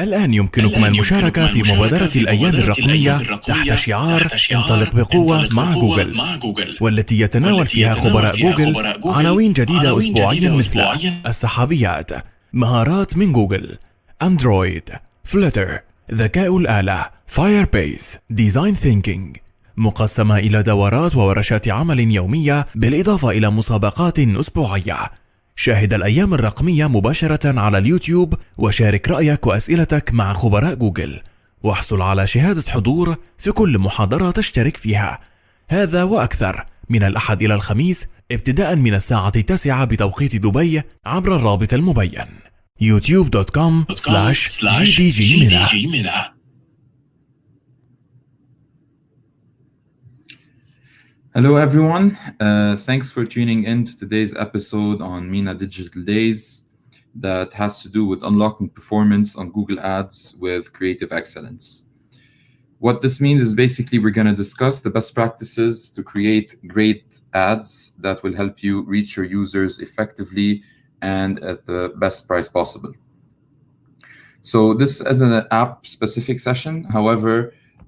الآن يمكنكم المشاركة في مبادرة الأيام الرقمية تحت شعار انطلق بقوة مع جوجل، والتي يتناول فيها خبراء جوجل عناوين جديدة أسبوعيا مثل السحابيات، مهارات من جوجل، أندرويد، فلتر، ذكاء الآلة، فايربيس، ديزاين ثينكينج، مقسمة إلى دورات وورشات عمل يومية بالإضافة إلى مسابقات أسبوعية. شاهد الأيام الرقمية مباشرة على اليوتيوب وشارك رأيك وأسئلتك مع خبراء جوجل، واحصل على شهادة حضور في كل محاضرة تشترك فيها. هذا وأكثر من الأحد إلى الخميس ابتداء من الساعة 9 بتوقيت دبي عبر الرابط المبين youtube.com/GDG-MENA. Hello everyone, thanks for tuning in to today's episode on MENA Digital Days that has to do with unlocking performance on Google Ads with creative excellence. What this means is basically we're going to discuss the best practices to create great ads that will help you reach your users effectively and at the best price possible. So this is an app-specific session. However,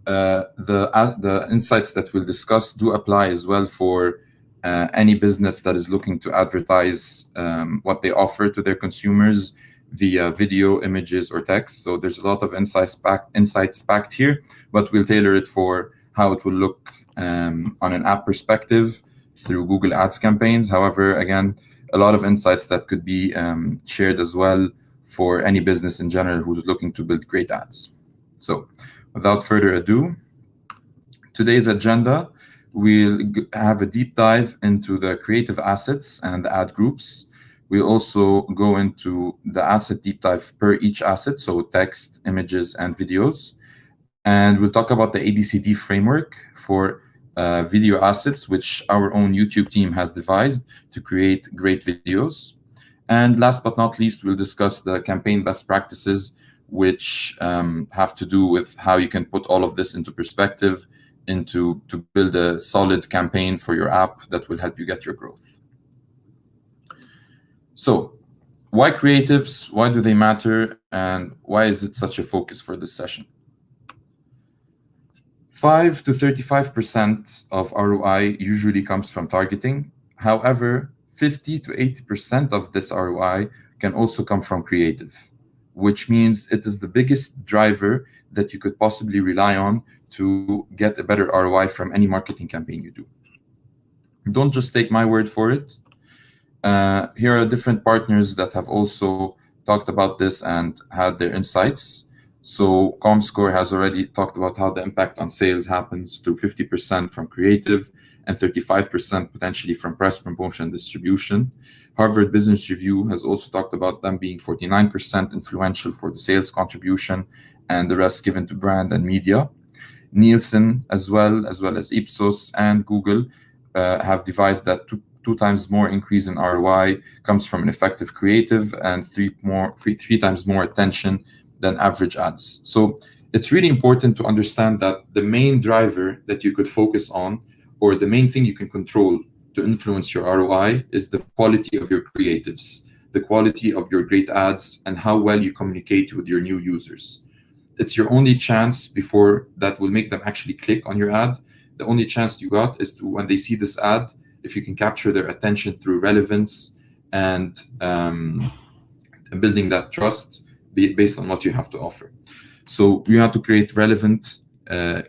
the insights that we'll discuss do apply as well for any business that is looking to advertise what they offer to their consumers via video, images, or text. So there's a lot of insights packed here, but we'll tailor it for how it will look on an app perspective through Google Ads campaigns. However, again, a lot of insights that could be shared as well for any business in general who's looking to build great ads. So without further ado, today's agenda, we'll have a deep dive into the creative assets and the ad groups. We'll also go into the asset deep dive per each asset, so text, images, and videos. And we'll talk about the ABCD framework for video assets, which our own YouTube team has devised to create great videos. And last but not least, we'll discuss the campaign best practices, which have to do with how you can put all of this into perspective to build a solid campaign for your app that will help you get your growth. So why creatives? Why do they matter? And why is it such a focus for this session? 5 to 35% of ROI usually comes from targeting. However, 50 to 80% of this ROI can also come from creative, which means it is the biggest driver that you could possibly rely on to get a better ROI from any marketing campaign you do. Don't just take my word for it. Here are different partners that have also talked about this and had their insights. So Comscore has already talked about how the impact on sales happens through 50% from creative and 35% potentially from press, promotion, distribution. Harvard Business Review has also talked about them being 49% influential for the sales contribution and the rest given to brand and media. Nielsen, as well as Ipsos and Google, have devised that two times more increase in ROI comes from an effective creative and three times more attention than average ads. So it's really important to understand that the main driver that you could focus on, or the main thing you can control to influence your ROI, is the quality of your creatives, the quality of your great ads, and how well you communicate with your new users. It's your only chance before that will make them actually click on your ad. The only chance you got is to, when they see this ad, if you can capture their attention through relevance and building that trust based on what you have to offer. So you have to create relevant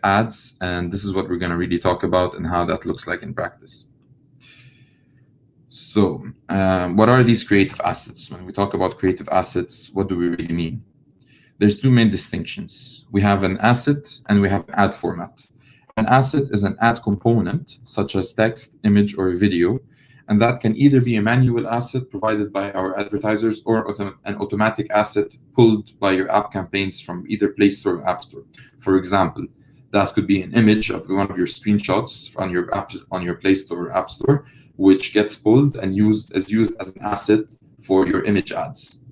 ads, and this is what we're going to really talk about and how that looks like in practice. So what are these creative assets? When we talk about creative assets, what do we really mean? There's two main distinctions. We have an asset and we have an ad format. An asset is an ad component, such as text, image, or a video, and that can either be a manual asset provided by our advertisers or an automatic asset pulled by your app campaigns from either Play Store or App Store. For example, that could be an image of one of your screenshots on your app, on your Play Store or App Store, which gets pulled and used as an asset for your image ads.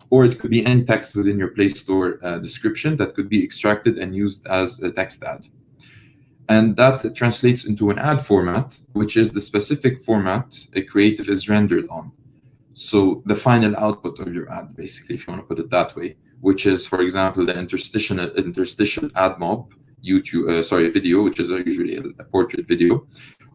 Or it could be any text within your Play Store description that could be extracted and used as a text ad. And that translates into an ad format, which is the specific format a creative is rendered on. So the final output of your ad, basically, if you want to put it that way, which is, for example, the interstitial ad mob video, which is usually a portrait video,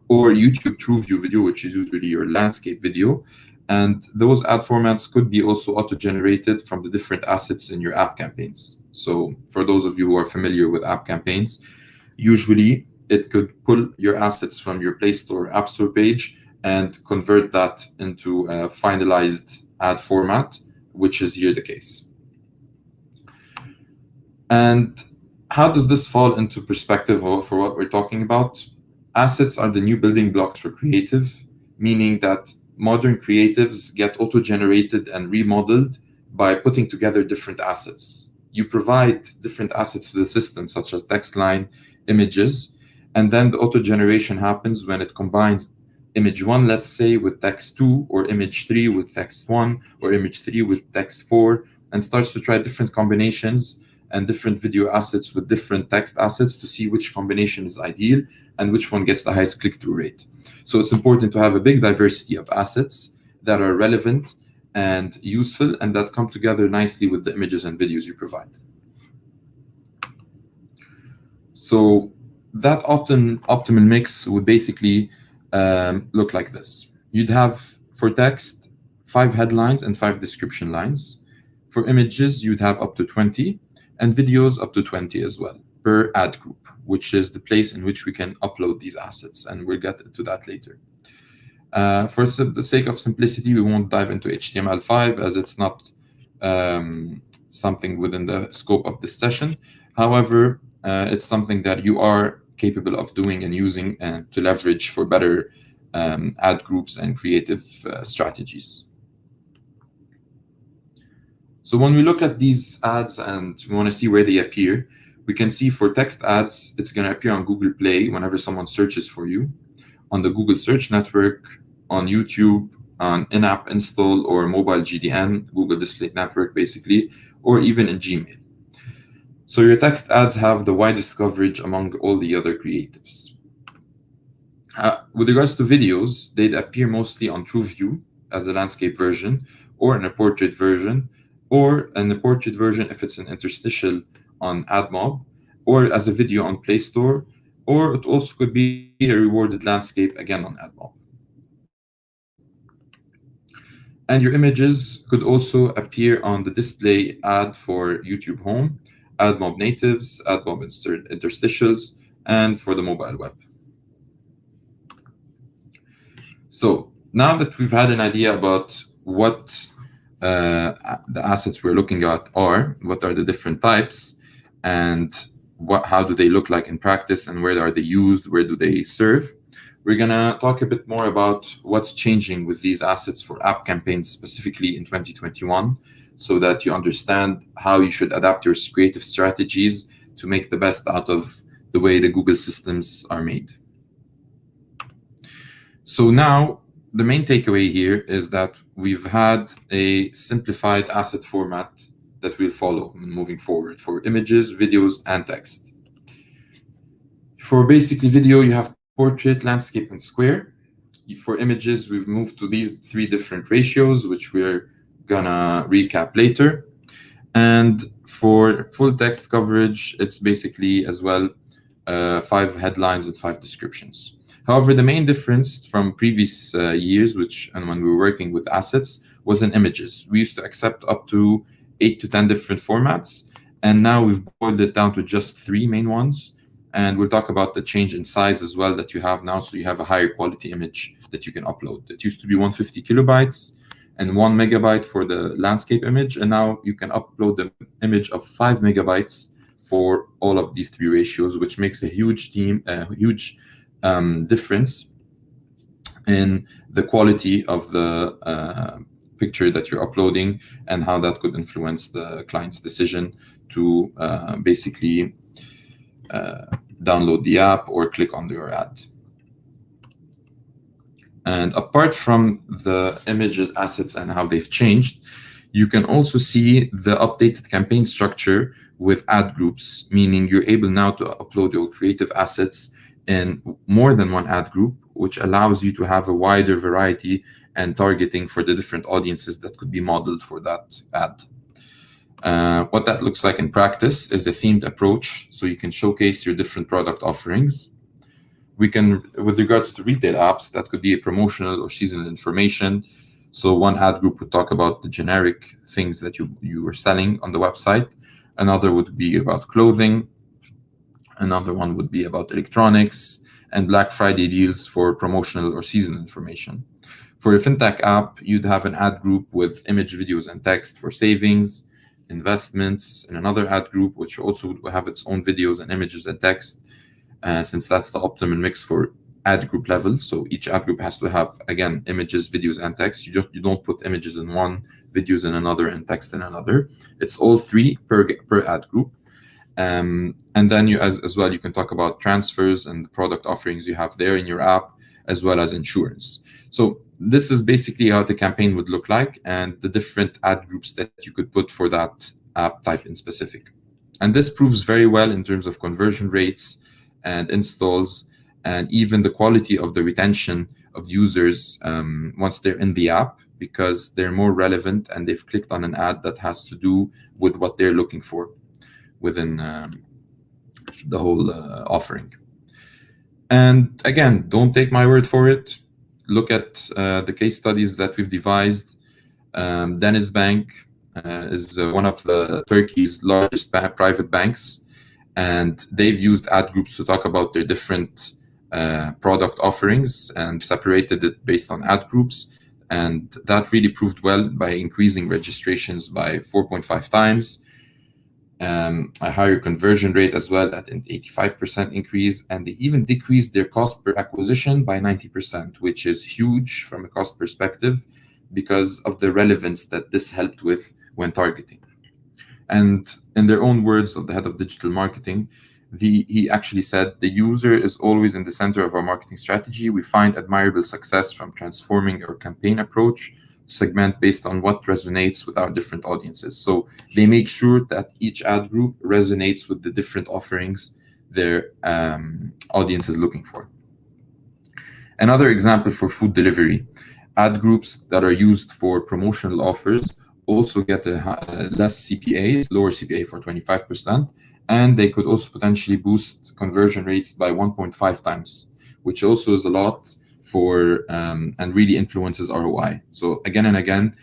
or YouTube True View video, which is usually your landscape video. And those ad formats could be also auto-generated from the different assets in your app campaigns. So for those of you who are familiar with app campaigns, usually it could pull your assets from your Play Store App Store page and convert that into a finalized ad format, which is here the case. And how does this fall into perspective for what we're talking about? Assets are the new building blocks for creative, meaning that modern creatives get auto-generated and remodeled by putting together different assets. You provide different assets to the system, such as text line, images, and then the auto-generation happens when it combines image 1, let's say, with text 2, or image 3 with text 1, or image 3 with text 4, and starts to try different combinations and different video assets with different text assets to see which combination is ideal and which one gets the highest click-through rate. So it's important to have a big diversity of assets that are relevant and useful and that come together nicely with the images and videos you provide. So that optimal mix would basically look like this. You'd have, for text, 5 headlines and 5 description lines. For images, you'd have up to 20, and videos up to 20 as well, per ad group, which is the place in which we can upload these assets, and we'll get to that later. For the sake of simplicity, we won't dive into HTML5 as it's not something within the scope of this session. However, it's something that you are capable of doing and using to leverage for better ad groups and creative strategies. So when we look at these ads and we want to see where they appear, we can see for text ads, it's going to appear on Google Play whenever someone searches for you, on the Google Search Network, on YouTube, on in-app install or mobile GDN, Google Display Network basically, or even in Gmail. So your text ads have the widest coverage among all the other creatives. With regards to videos, they'd appear mostly on TrueView as a landscape version, or in a portrait version, or in the portrait version if it's an interstitial on AdMob, or as a video on Play Store, or it also could be a rewarded landscape again on AdMob. And your images could also appear on the display ad for YouTube Home, AdMob Natives, AdMob Interstitials, and for the mobile web. So now that we've had an idea about what the assets we're looking at are, what are the different types, and how do they look like in practice, and where are they used, where do they serve, we're going to talk a bit more about what's changing with these assets for app campaigns specifically in 2021, so that you understand how you should adapt your creative strategies to make the best out of the way the Google systems are made. So now, the main takeaway here is that we've had a simplified asset format that we'll follow moving forward for images, videos, and text. For basically video, you have portrait, landscape, and square. For images, we've moved to these 3 different ratios, which we're gonna recap later. And for full text coverage, it's basically as well 5 headlines and 5 descriptions. However, the main difference from previous years, and when we were working with assets, was in images. We used to accept up to 8 to 10 different formats, and now we've boiled it down to just 3 main ones. And we'll talk about the change in size as well that you have now, so you have a higher quality image that you can upload. It used to be 150 kilobytes and 1 megabyte for the landscape image, and now you can upload the image of 5 megabytes for all of these 3 ratios, which makes a huge difference in the quality of the picture that you're uploading and how that could influence the client's decision to basically download the app or click on your ad. And apart from the images, assets, and how they've changed, you can also see the updated campaign structure with ad groups, meaning you're able now to upload your creative assets in more than 1 ad group, which allows you to have a wider variety and targeting for the different audiences that could be modeled for that ad. What that looks like in practice is a themed approach, so you can showcase your different product offerings. We can, with regards to retail apps, that could be a promotional or seasonal information. So one ad group would talk about the generic things that you are selling on the website. Another would be about clothing. Another one would be about electronics, and Black Friday deals for promotional or seasonal information. For a fintech app, you'd have an ad group with image, videos, and text for savings, investments, and another ad group which also would have its own videos and images and text, since that's the optimal mix for ad group level. So each ad group has to have, again, images, videos, and text. You don't put images in one, videos in another, and text in another. It's all three per ad group. And then you as well, you can talk about transfers and the product offerings you have there in your app, as well as insurance. So this is basically how the campaign would look like, and the different ad groups that you could put for that app type in specific. And this proves very well in terms of conversion rates and installs, and even the quality of the retention of users once they're in the app, because they're more relevant and they've clicked on an ad that has to do with what they're looking for within the whole offering. And again, don't take my word for it. Look at the case studies that we've devised. Deniz Bank is one of Turkey's largest private banks, and they've used ad groups to talk about their different product offerings and separated it based on ad groups. And that really proved well by increasing registrations by 4.5 times, a higher conversion rate as well at an 85% increase, and they even decreased their cost per acquisition by 90%, which is huge from a cost perspective because of the relevance that this helped with when targeting. And in their own words of the head of digital marketing, he actually said, "The user is always in the center of our marketing strategy. We find admirable success from transforming our campaign approach segment based on what resonates with our different audiences." So they make sure that each ad group resonates with the different offerings their audience is looking for. Another example for food delivery, ad groups that are used for promotional offers also get a less CPAs, lower CPA for 25%, and they could also potentially boost conversion rates by 1.5 times, which also is a lot for and really influences ROI. So again and again,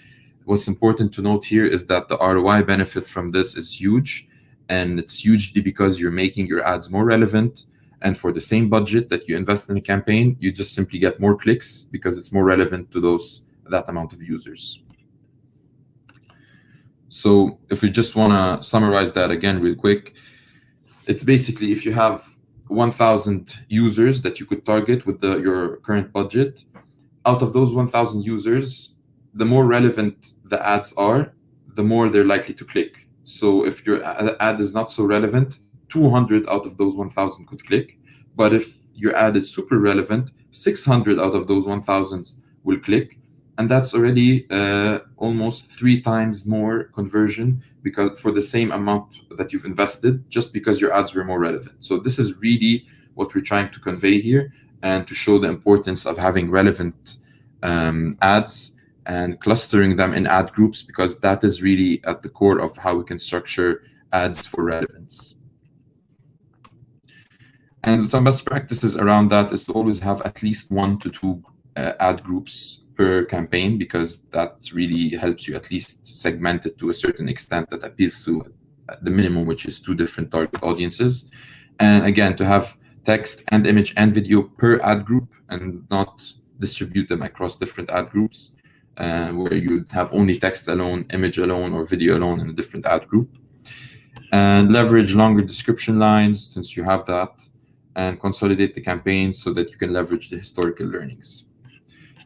what's important to note here is that the ROI benefit from this is huge, and it's hugely because you're making your ads more relevant, and for the same budget that you invest in a campaign, you just simply get more clicks because it's more relevant to that amount of users. So if we just want to summarize that again real quick, it's basically if you have 1,000 users that you could target with your current budget, out of those 1,000 users, the more relevant the ads are, the more they're likely to click. So if your ad is not so relevant, 200 out of those 1,000 could click. But if your ad is super relevant, 600 out of those 1,000 will click. And that's already almost 3 times more conversion because for the same amount that you've invested, just because your ads were more relevant. So this is really what we're trying to convey here, and to show the importance of having relevant ads and clustering them in ad groups, because that is really at the core of how we can structure ads for relevance. And some best practices around that is to always have at least 1 to 2 ad groups per campaign, because that really helps you at least segment it to a certain extent that appeals to the minimum, which is 2 different target audiences. And again, to have text and image and video per ad group and not distribute them across different ad groups, where you have only text alone, image alone, or video alone in a different ad group. And leverage longer description lines since you have that, and consolidate the campaigns so that you can leverage the historical learnings.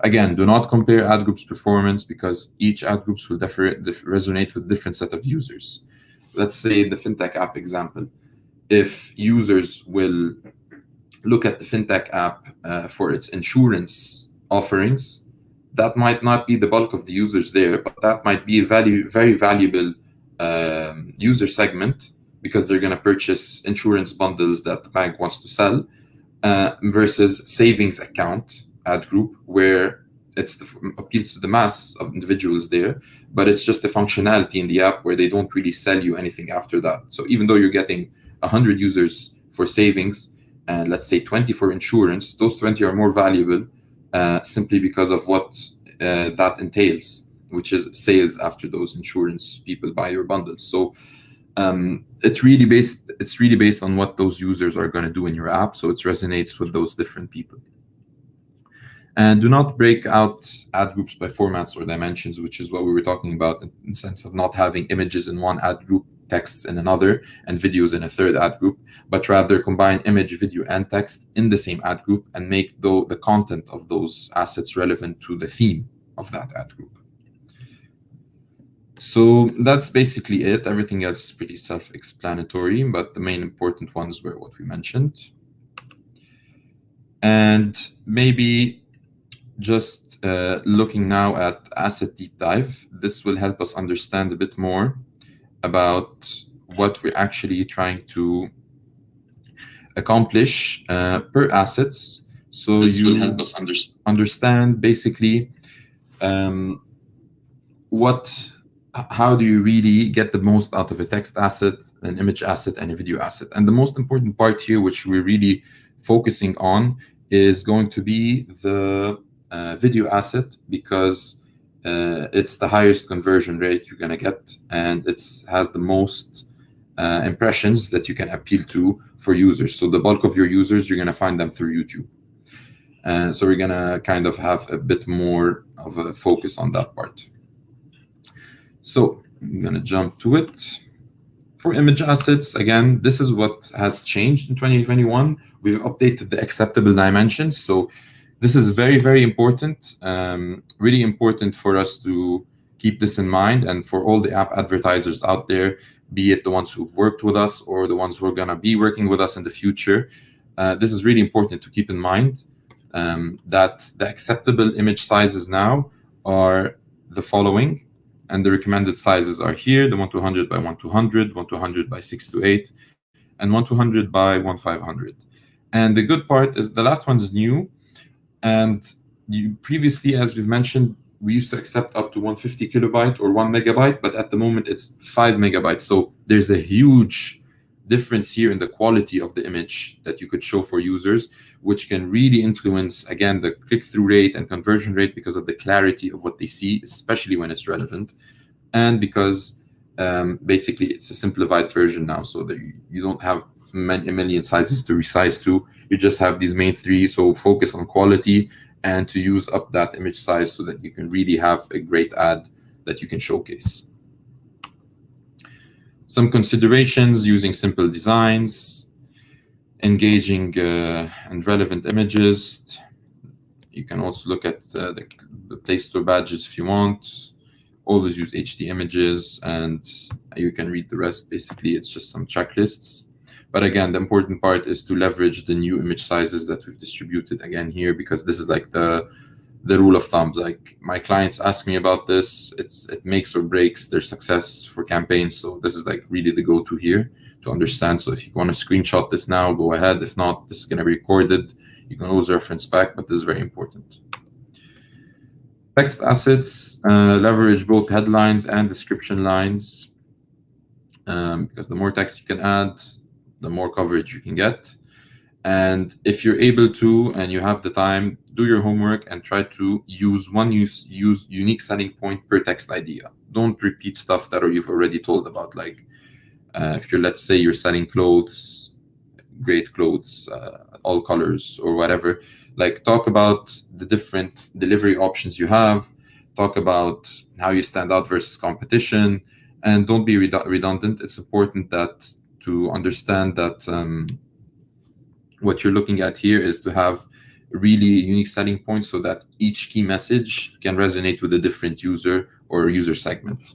Again, do not compare ad groups' performance, because each ad groups will resonate with different set of users. Let's say the fintech app example. If users will look at the fintech app for its insurance offerings, that might not be the bulk of the users there, but that might be a very valuable user segment, because they're going to purchase insurance bundles that the bank wants to sell, versus savings account ad group, where appeals to the mass of individuals there, but it's just a functionality in the app where they don't really sell you anything after that. So even though you're getting 100 users for savings and let's say 20 for insurance, those 20 are more valuable simply because of what that entails, which is sales after those insurance people buy your bundles. So it's really based on what those users are going to do in your app, so it resonates with those different people. And do not break out ad groups by formats or dimensions, which is what we were talking about in the sense of not having images in one ad group, texts in another, and videos in a third ad group, but rather combine image, video, and text in the same ad group and make the content of those assets relevant to the theme of that ad group. So that's basically it. Everything else is pretty self-explanatory, but the main important ones were what we mentioned. And maybe just looking now at asset deep dive, this will help us understand a bit more about what we're actually trying to accomplish per assets. So this will help us understand basically how do you really get the most out of a text asset, an image asset, and a video asset. And the most important part here, which we're really focusing on, is going to be the video asset, because it's the highest conversion rate you're going to get, and it has the most impressions that you can appeal to for users. So the bulk of your users, you're going to find them through YouTube. So we're going to kind of have a bit more of a focus on that part. So I'm going to jump to it. For image assets, again, this is what has changed in 2021. We've updated the acceptable dimensions. So this is very, very important, really important for us to keep this in mind, and for all the app advertisers out there, be it the ones who've worked with us or the ones who are going to be working with us in the future. This is really important to keep in mind, that the acceptable image sizes now are the following. And the recommended sizes are here: the 1200 by 1200, 1200 by 628, and 1200 by 1500. And the good part is the last one is new. And previously, as we've mentioned, we used to accept up to 150 kilobyte or 1 megabyte, but at the moment it's 5 megabytes. So there's a huge difference here in the quality of the image that you could show for users, which can really influence, again, the click-through rate and conversion rate because of the clarity of what they see, especially when it's relevant, and because basically it's a simplified version now, so that you don't have a million sizes to resize to. You just have these main three, so focus on quality and to use up that image size so that you can really have a great ad that you can showcase. Some considerations: using simple designs, engaging and relevant images. You can also look at the Play Store badges if you want. Always use HD images, and you can read the rest. Basically, it's just some checklists. But again, the important part is to leverage the new image sizes that we've distributed again here, because this is like the rule of thumb. Like, my clients ask me about this. It makes or breaks their success for campaigns. So this is like really the go-to here to understand. So if you want to screenshot this now, go ahead. If not, this is going to be recorded. You can always reference back, but this is very important. Text assets, leverage both headlines and description lines, because the more text you can add, the more coverage you can get. And if you're able to, and you have the time, do your homework and try to use unique selling point per text idea. Don't repeat stuff that you've already told about. Like if let's say you're selling clothes, great clothes, all colors or whatever, like talk about the different delivery options you have, talk about how you stand out versus competition, and don't be redundant. It's important to understand that what you're looking at here is to have really unique selling points so that each key message can resonate with a different user or user segment.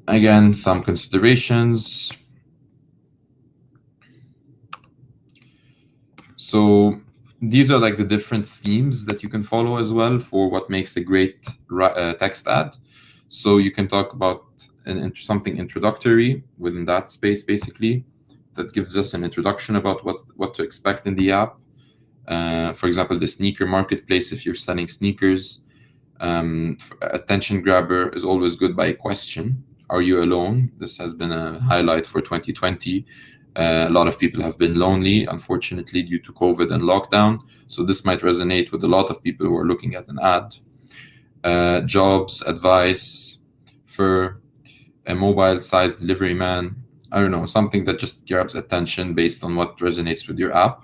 Again, some considerations. So these are like the different themes that you can follow as well for what makes a great text ad. So you can talk about something introductory within that space, basically, that gives us an introduction about what to expect in the app. For example, the sneaker marketplace, if you're selling sneakers, attention grabber is always good by a question. Are you alone? This has been a highlight for 2020. A lot of people have been lonely, unfortunately, due to COVID and lockdown. So this might resonate with a lot of people who are looking at an ad. Jobs, advice, for a mobile size delivery man. I don't know, something that just grabs attention based on what resonates with your app.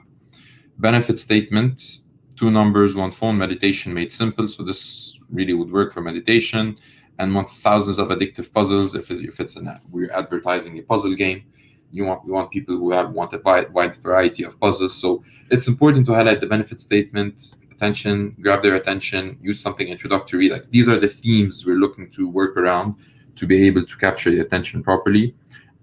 Benefit statement, 2 numbers, 1 phone, meditation made simple. So this really would work for meditation. And want thousands of addictive puzzles. If it's we're advertising a puzzle game, you want people who want a wide variety of puzzles. So it's important to highlight the benefit statement, attention, grab their attention, use something introductory. Like these are the themes we're looking to work around to be able to capture the attention properly.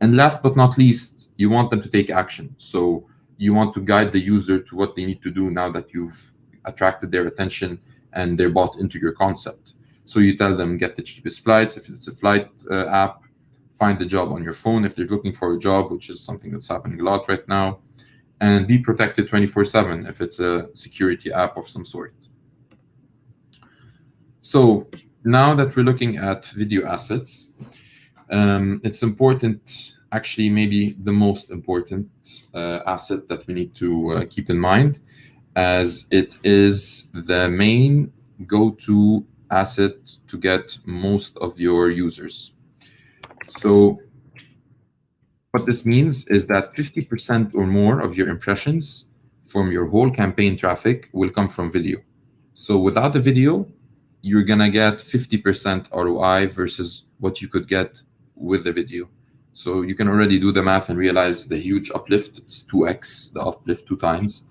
And last but not least, you want them to take action. So you want to guide the user to what they need to do now that you've attracted their attention and they're bought into your concept. So you tell them, get the cheapest flights if it's a flight app, find the job on your phone if they're looking for a job, which is something that's happening a lot right now, and be protected 24/7 if it's a security app of some sort. So now that we're looking at video assets, it's important, actually maybe the most important asset that we need to keep in mind, as it is the main go-to asset to get most of your users. So what this means is that 50% or more of your impressions from your whole campaign traffic will come from video. So without a video, you're gonna get 50% ROI versus what you could get with the video. So you can already do the math and realize the huge uplift. It's 2x the uplift, 2 times,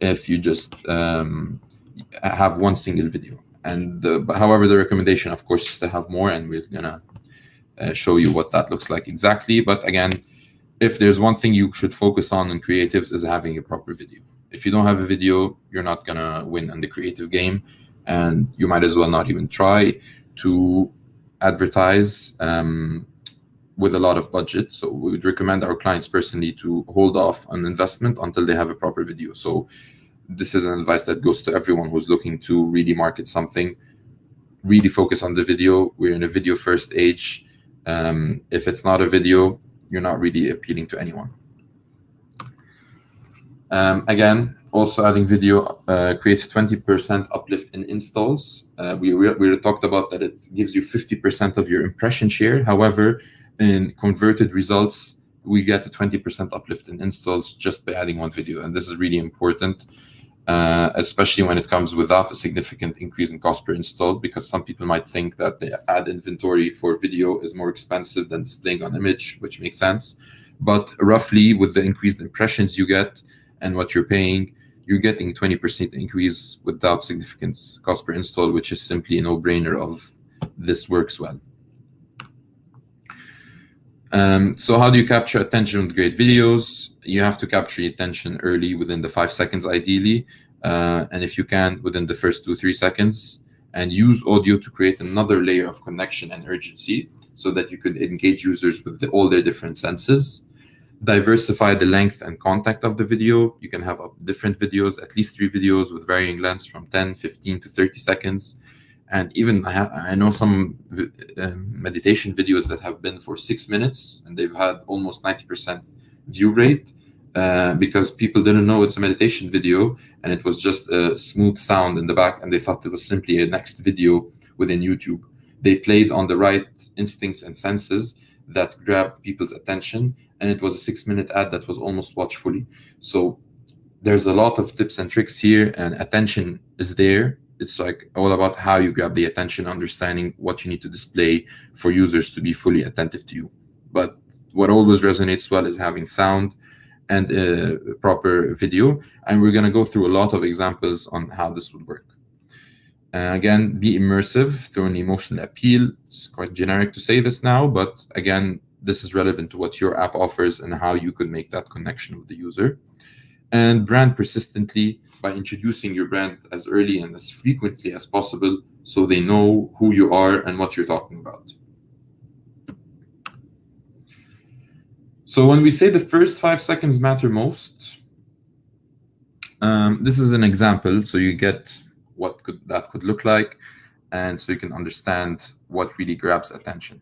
if you just have one single video. And however, the recommendation, of course, is to have more, and we're gonna show you what that looks like exactly. But again, if there's one thing you should focus on in creatives, is having a proper video. If you don't have a video, you're not gonna win in the creative game, and you might as well not even try to advertise with a lot of budget. So we would recommend our clients personally to hold off on investment until they have a proper video. So this is an advice that goes to everyone who's looking to really market something. Really focus on the video. We're in a video first age. If it's not a video, you're not really appealing to anyone. Again, also adding video creates 20% uplift in installs. We talked about that it gives you 50% of your impression share. However, in converted results, we get a 20% uplift in installs just by adding one video. And this is really important, especially when it comes without a significant increase in cost per install, because some people might think that the ad inventory for video is more expensive than displaying on image, which makes sense. But roughly, with the increased impressions you get and what you're paying, you're getting 20% increase without significant cost per install, which is simply a no-brainer of this works well. So how do you capture attention with great videos? You have to capture your attention early, within the 5 seconds ideally, and if you can, within the first 2-3 seconds, and use audio to create another layer of connection and urgency so that you could engage users with all their different senses. Diversify the length and content of the video. You can have different videos, at least 3 videos with varying lengths from 10, 15 to 30 seconds. And even I know some meditation videos that have been for 6 minutes, and they've had almost 90% view rate because people didn't know it's a meditation video, and it was just a smooth sound in the back, and they thought it was simply a next video within YouTube. They played on the right instincts and senses that grabbed people's attention, and it was a 6-minute ad that was almost watched fully. So there's a lot of tips and tricks here, and attention is there. It's like all about how you grab the attention, understanding what you need to display for users to be fully attentive to you. But what always resonates well is having sound and a proper video. And we're going to go through a lot of examples on how this would work. Again, be immersive through an emotional appeal. It's quite generic to say this now, but again, this is relevant to what your app offers and how you could make that connection with the user. And brand persistently by introducing your brand as early and as frequently as possible so they know who you are and what you're talking about. So when we say the first 5 seconds matter most, This is an example, so you get what that could look like, and so you can understand what really grabs attention.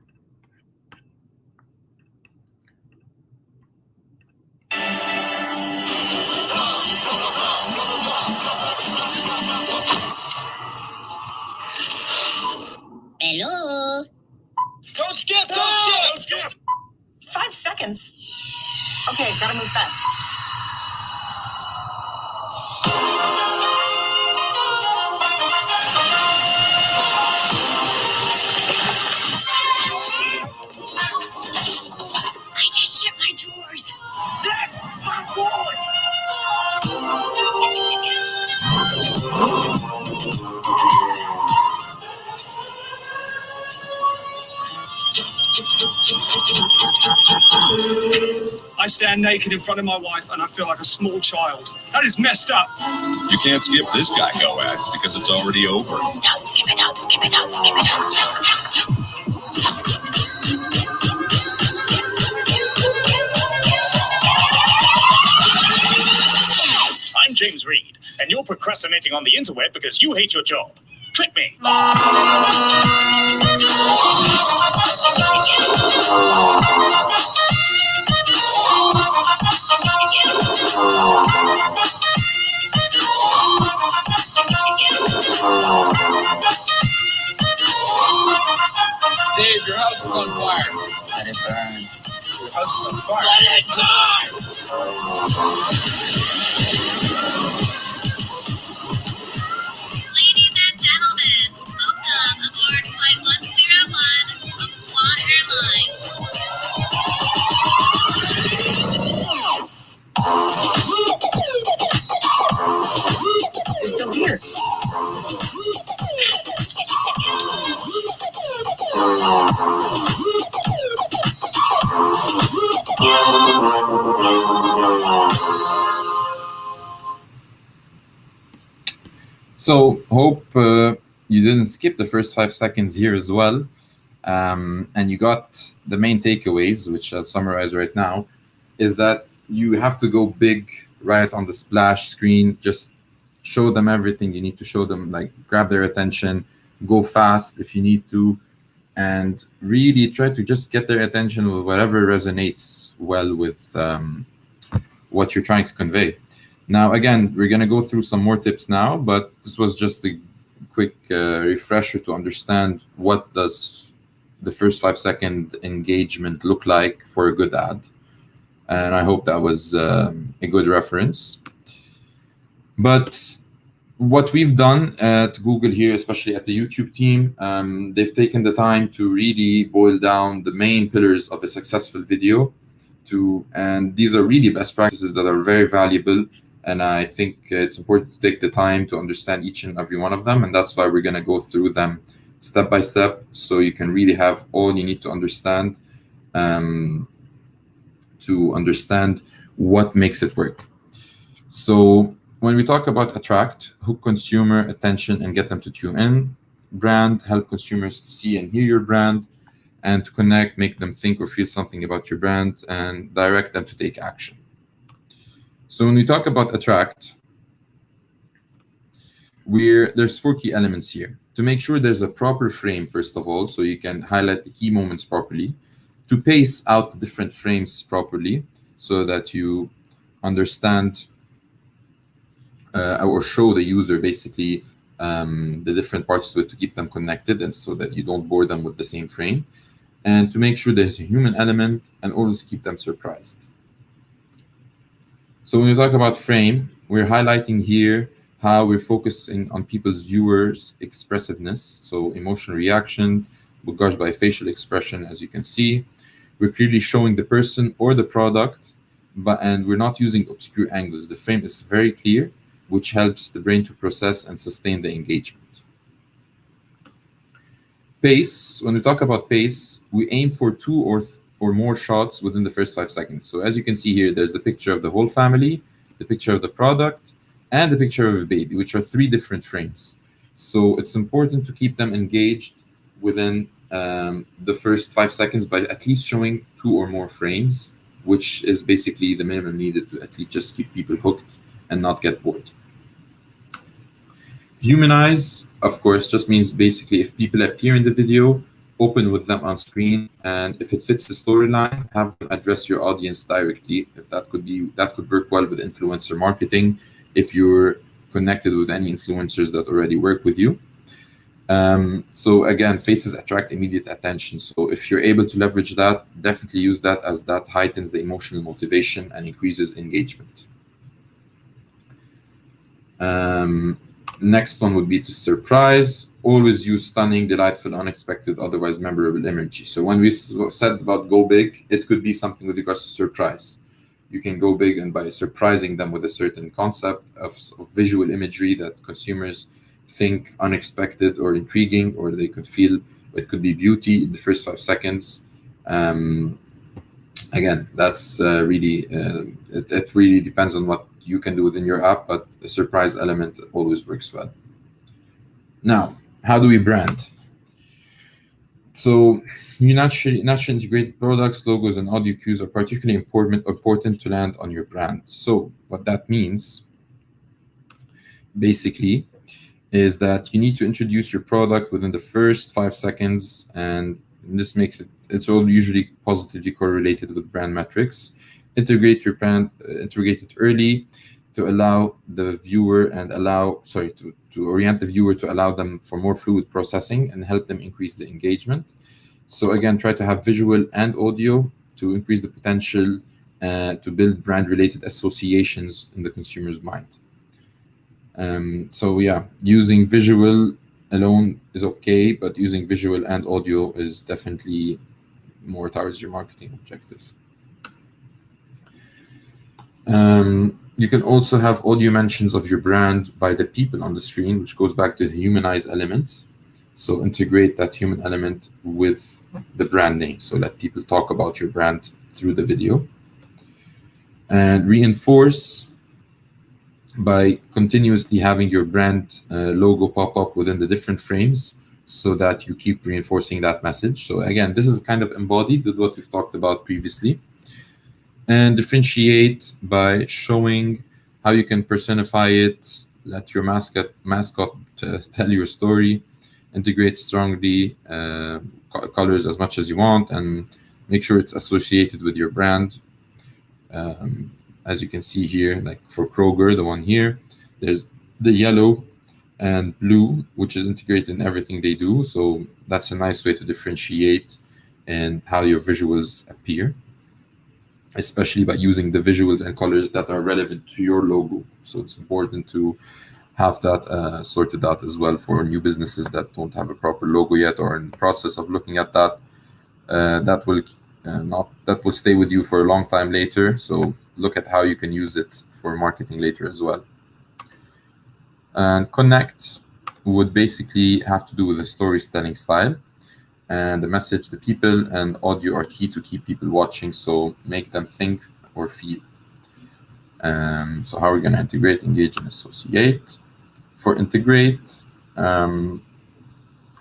Hello? Don't skip! Don't skip! 5 seconds. Okay, gotta move fast. I just shit my drawers. Yes! My boy! I stand naked in front of my wife and I feel like a small child. That is messed up. You can't skip this guy go ad because it's already over. Don't skip it, don't skip it, don't skip it. I'm James Reed, and you're procrastinating on the interweb because you hate your job. Click me. Dave, your house is on fire. Let it burn. Your house is on fire. Let it die! Ladies and gentlemen, welcome aboard Flight 101 of Fly Airlines. You're still here. So hope you didn't skip the first 5 seconds here as well, and you got the main takeaways, which I'll summarize right now, is that you have to go big right on the splash screen. Just show them everything you need to show them, like grab their attention, go fast if you need to, and really try to just get their attention with whatever resonates well with what you're trying to convey. Now, again, we're going to go through some more tips now, but this was just a quick refresher to understand what does the first 5 second engagement look like for a good ad. And I hope that was a good reference. But what we've done at Google here, especially at the YouTube team, they've taken the time to really boil down the main pillars of a successful video. And these are really best practices that are very valuable. And I think it's important to take the time to understand each and every one of them. And that's why we're going to go through them step by step, so you can really have all you need to understand what makes it work. So when we talk about attract, hook consumer attention and get them to tune in. Brand, help consumers to see and hear your brand. And to connect, make them think or feel something about your brand, and direct them to take action. So when we talk about attract, there's 4 key elements here. To make sure there's a proper frame, first of all, so you can highlight the key moments properly. To pace out the different frames properly, so that you understand or show the user basically the different parts to it to keep them connected, and so that you don't bore them with the same frame. And to make sure there's a human element and always keep them surprised. So when we talk about frame, we're highlighting here how we're focusing on people's viewers' expressiveness, so emotional reaction, gauged by facial expression, as you can see. We're clearly showing the person or the product, and we're not using obscure angles. The frame is very clear, which helps the brain to process and sustain the engagement. Pace, when we talk about pace, we aim for 2 or more shots within the first 5 seconds. So as you can see here, there's the picture of the whole family, the picture of the product, and the picture of a baby, which are 3 different frames. So it's important to keep them engaged within the first 5 seconds by at least showing 2 or more frames, which is basically the minimum needed to at least just keep people hooked and not get bored. Humanize, of course, just means basically if people appear in the video, open with them on screen, and if it fits the storyline, have them address your audience directly. If that could work well with influencer marketing if you're connected with any influencers that already work with you. So again, faces attract immediate attention. So if you're able to leverage that, definitely use that, as that heightens the emotional motivation and increases engagement. Next one would be to surprise. Always use stunning, delightful, unexpected, otherwise memorable imagery. So when we said about go big, it could be something with regards to surprise. You can go big and by surprising them with a certain concept of visual imagery that consumers think unexpected or intriguing, or they could feel it could be beauty in the first 5 seconds. Again, that's really, it really depends on what you can do within your app, but a surprise element always works well. Now, how do we brand? So naturally integrated products, logos, and audio cues are particularly important to land on your brand. So what that means, basically, is that you need to introduce your product within the first 5 seconds, and this makes it's all usually positively correlated with brand metrics. Integrate your brand, integrate it early to allow the viewer and to orient the viewer to allow them for more fluid processing and help them increase the engagement. So again, try to have visual and audio to increase the potential to build brand-related associations in the consumer's mind. So yeah, using visual alone is okay, but using visual and audio is definitely more towards your marketing objective. You can also have audio mentions of your brand by the people on the screen, which goes back to the humanize element. So integrate that human element with the brand name. So let people talk about your brand through the video. And reinforce by continuously having your brand logo pop up within the different frames so that you keep reinforcing that message. So again, this is kind of embodied with what we've talked about previously. And differentiate by showing how you can personify it, let your mascot tell your story, integrate strongly colors as much as you want, and make sure it's associated with your brand. As you can see here, like for Kroger, the one here, there's the yellow and blue, which is integrated in everything they do. So that's a nice way to differentiate and how your visuals appear, especially by using the visuals and colors that are relevant to your logo. So it's important to have that sorted out as well for new businesses that don't have a proper logo yet or in the process of looking at that. That will stay with you for a long time later. So look at how you can use it for marketing later as well. And connect would basically have to do with the storytelling style. And the message, the people, and audio are key to keep people watching, so make them think or feel. So how are we going to integrate, engage, and associate? For integrate,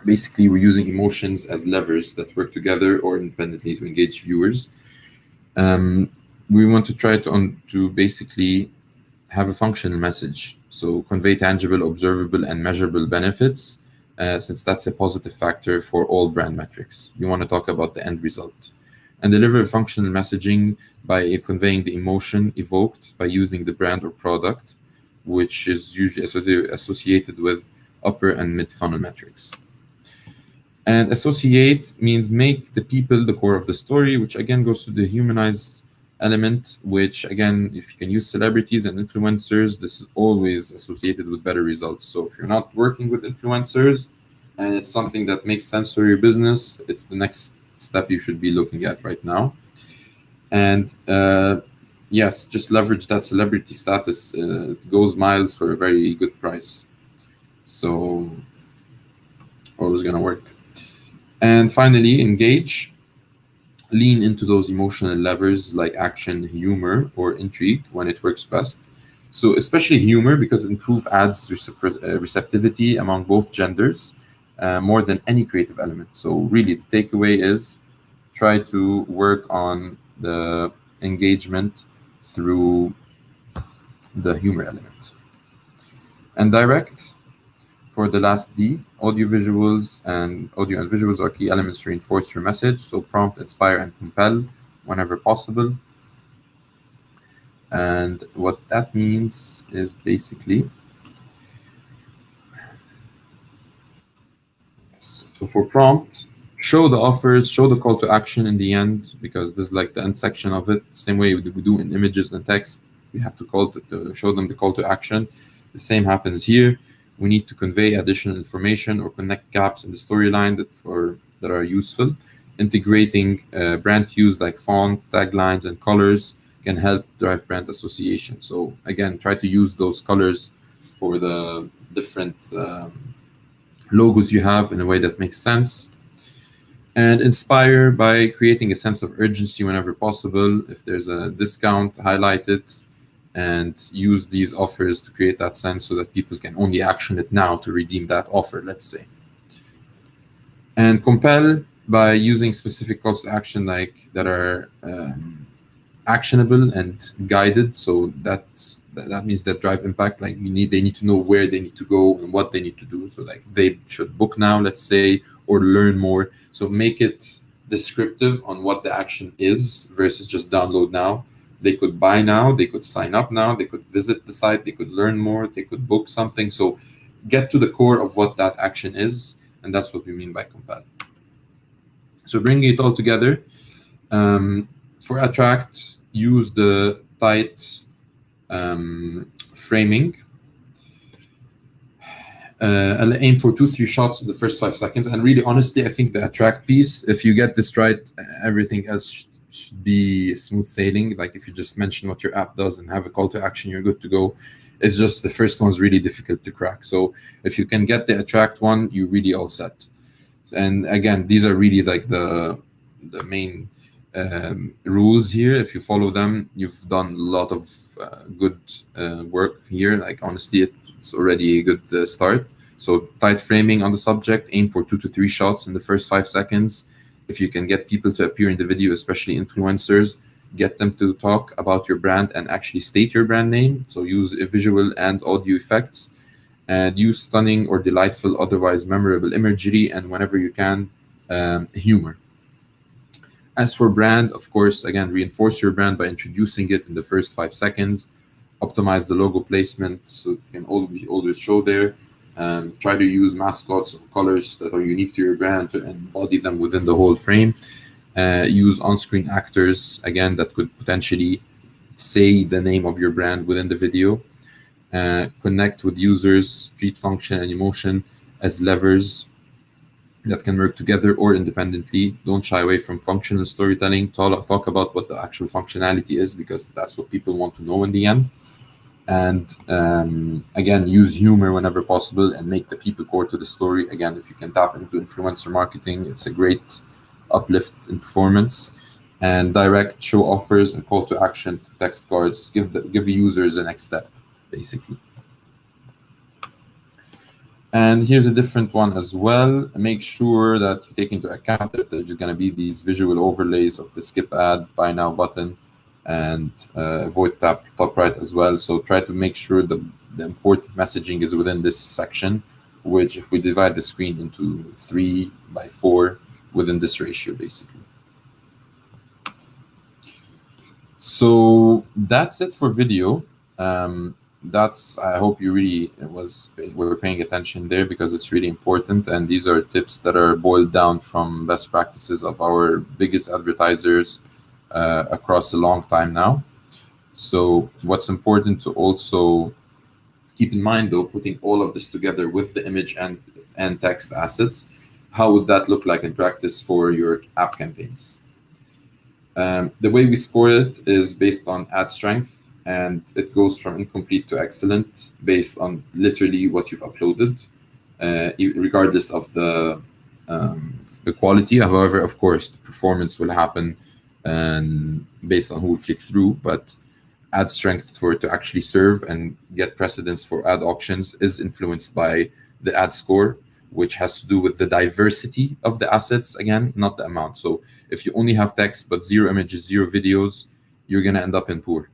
basically we're using emotions as levers that work together or independently to engage viewers. We want to try to basically have a functional message, so convey tangible, observable, and measurable benefits, since that's a positive factor for all brand metrics. You want to talk about the end result. And deliver functional messaging by conveying the emotion evoked by using the brand or product, which is usually associated with upper and mid-funnel metrics. And associate means make the people the core of the story, which again goes to the humanize element, which again, if you can use celebrities and influencers, this is always associated with better results. So if you're not working with influencers and it's something that makes sense for your business, it's the next step you should be looking at right now. And yes, just leverage that celebrity status. It goes miles for a very good price. So always gonna work. And finally, engage. Lean into those emotional levers like action, humor, or intrigue when it works best. So especially humor, because it improves ads receptivity among both genders more than any creative element. So really the takeaway is try to work on the engagement through the humor element. And direct, for the last D, audio and visuals are key elements to reinforce your message. So prompt, inspire, and compel whenever possible. And what that means is basically, so for prompt, show the offers, show the call to action in the end, because this is like the end section of it. Same way we do in images and text, we have to show them the call to action. The same happens here. We need to convey additional information or connect gaps in the storyline that are useful. Integrating brand cues like font, taglines, and colors can help drive brand association. So again, try to use those colors for the different logos you have in a way that makes sense. And inspire by creating a sense of urgency whenever possible. If there's a discount, highlight it and use these offers to create that sense so that people can only action it now to redeem that offer, let's say. And compel by using specific calls to action that are actionable and guided. So that means that drive impact. Like they need to know where they need to go and what they need to do. So like they should book now, let's say, or learn more. So make it descriptive on what the action is versus just download now. They could buy now, they could sign up now, they could visit the site, they could learn more, they could book something. So get to the core of what that action is, and that's what we mean by compel. So bringing it all together, for attract, use the tight framing. I'll aim for 2-3 shots in the first 5 seconds. And really, honestly, I think the attract piece, if you get this right, everything else should be smooth sailing. Like if you just mention what your app does and have a call to action, you're good to go. It's just the first one's really difficult to crack. So if you can get the attract one, you're really all set. And again, these are really like the main rules here. If you follow them, you've done a lot of good work here. Like honestly, it's already a good start. So tight framing on the subject, aim for 2 to 3 shots in the first 5 seconds. If you can get people to appear in the video, especially influencers, get them to talk about your brand and actually state your brand name. So use visual and audio effects, and use stunning or delightful, otherwise memorable imagery, and whenever you can, humor. As for brand, of course, again, reinforce your brand by introducing it in the first 5 seconds. Optimize the logo placement so it can always show there. Try to use mascots or colors that are unique to your brand to embody them within the whole frame. Use on-screen actors, again, that could potentially say the name of your brand within the video. Connect with users, treat function and emotion as levers that can work together or independently. Don't shy away from functional storytelling. Talk about what the actual functionality is, because that's what people want to know in the end. And again, use humor whenever possible and make the people core to the story. Again, if you can tap into influencer marketing, it's a great uplift in performance. And direct, show offers and call to action, text cards, give the users the next step, basically. And here's a different one as well. Make sure that you take into account that there's going to be these visual overlays of the skip ad, buy now button, and avoid top right as well. So try to make sure the important messaging is within this section, which if we divide the screen into 3:4 within this ratio, basically. So that's it for video. I hope you really were paying attention there, because it's really important. And these are tips that are boiled down from best practices of our biggest advertisers across a long time now. So what's important to also keep in mind, though, putting all of this together with the image and text assets, how would that look like in practice for your app campaigns? The way we score it is based on ad strength, and it goes from incomplete to excellent based on literally what you've uploaded, regardless of the quality. However, of course, the performance will happen based on who will click through, but ad strength for it to actually serve and get precedence for ad auctions is influenced by the ad score, which has to do with the diversity of the assets, again, not the amount. So if you only have text but 0 images, 0 videos, you're going to end up in poor.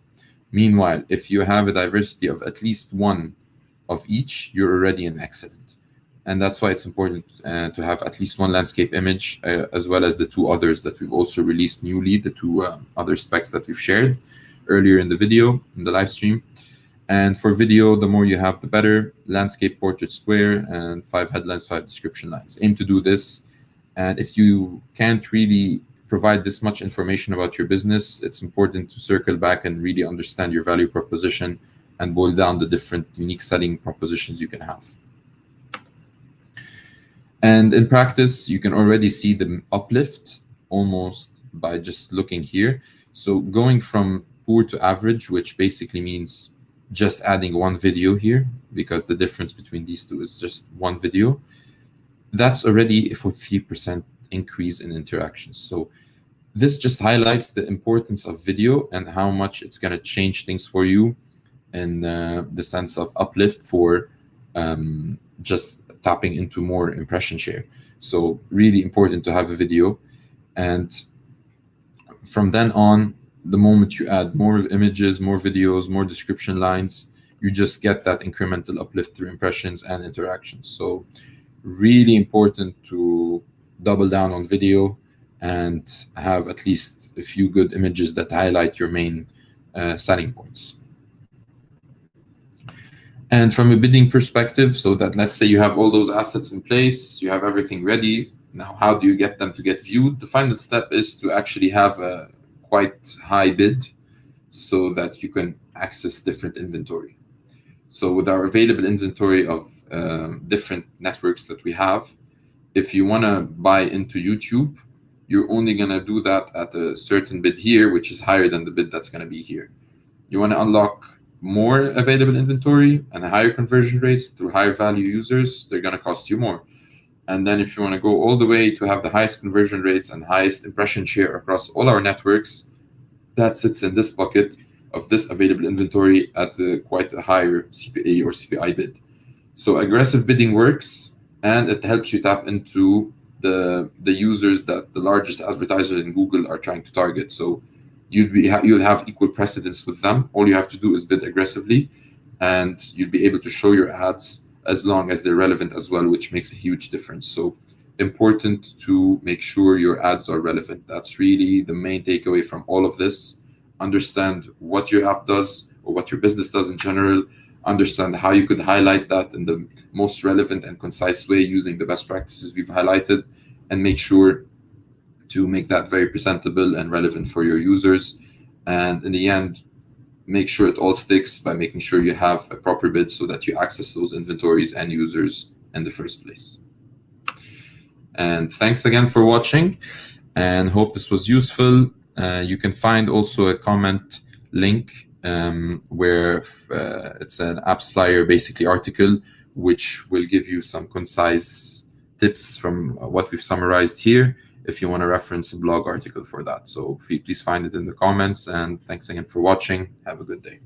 Meanwhile, if you have a diversity of at least one of each, you're already in excellent. And that's why it's important to have at least one landscape image, as well as the two others that we've also released newly, the two other specs that we've shared earlier in the video, in the live stream. And for video, the more you have, the better. Landscape, portrait, square, and 5 headlines, 5 description lines. Aim to do this. And if you can't really provide this much information about your business, it's important to circle back and really understand your value proposition and boil down the different unique selling propositions you can have. And in practice, you can already see the uplift almost by just looking here. So going from poor to average, which basically means just adding one video here, because the difference between these two is just one video, that's already a 43% increase in interactions. So this just highlights the importance of video and how much it's going to change things for you in the sense of uplift for just tapping into more impression share. So really important to have a video. And from then on, the moment you add more images, more videos, more description lines, you just get that incremental uplift through impressions and interactions. So really important to double down on video and have at least a few good images that highlight your main selling points. And from a bidding perspective, so that let's say you have all those assets in place, you have everything ready. Now, how do you get them to get viewed? The final step is to actually have a quite high bid so that you can access different inventory. So with our available inventory of different networks that we have, if you want to buy into YouTube, you're only going to do that at a certain bid here, which is higher than the bid that's going to be here. You want to unlock more available inventory and higher conversion rates through higher value users, they're going to cost you more. And then if you want to go all the way to have the highest conversion rates and highest impression share across all our networks, that sits in this bucket of this available inventory at quite a higher CPA or CPI bid. So aggressive bidding works, and it helps you tap into the users that the largest advertisers in Google are trying to target. So you'll have equal precedence with them. All you have to do is bid aggressively, and you'll be able to show your ads as long as they're relevant as well, which makes a huge difference. So important to make sure your ads are relevant. That's really the main takeaway from all of this. Understand what your app does or what your business does in general. Understand how you could highlight that in the most relevant and concise way using the best practices we've highlighted, and make sure to make that very presentable and relevant for your users. And in the end, make sure it all sticks by making sure you have a proper bid so that you access those inventories and users in the first place. And thanks again for watching, and hope this was useful. You can find also a comment link where it's an Apps Flyer basically article, which will give you some concise tips from what we've summarized here if you want to reference a blog article for that. So please find it in the comments, and thanks again for watching. Have a good day.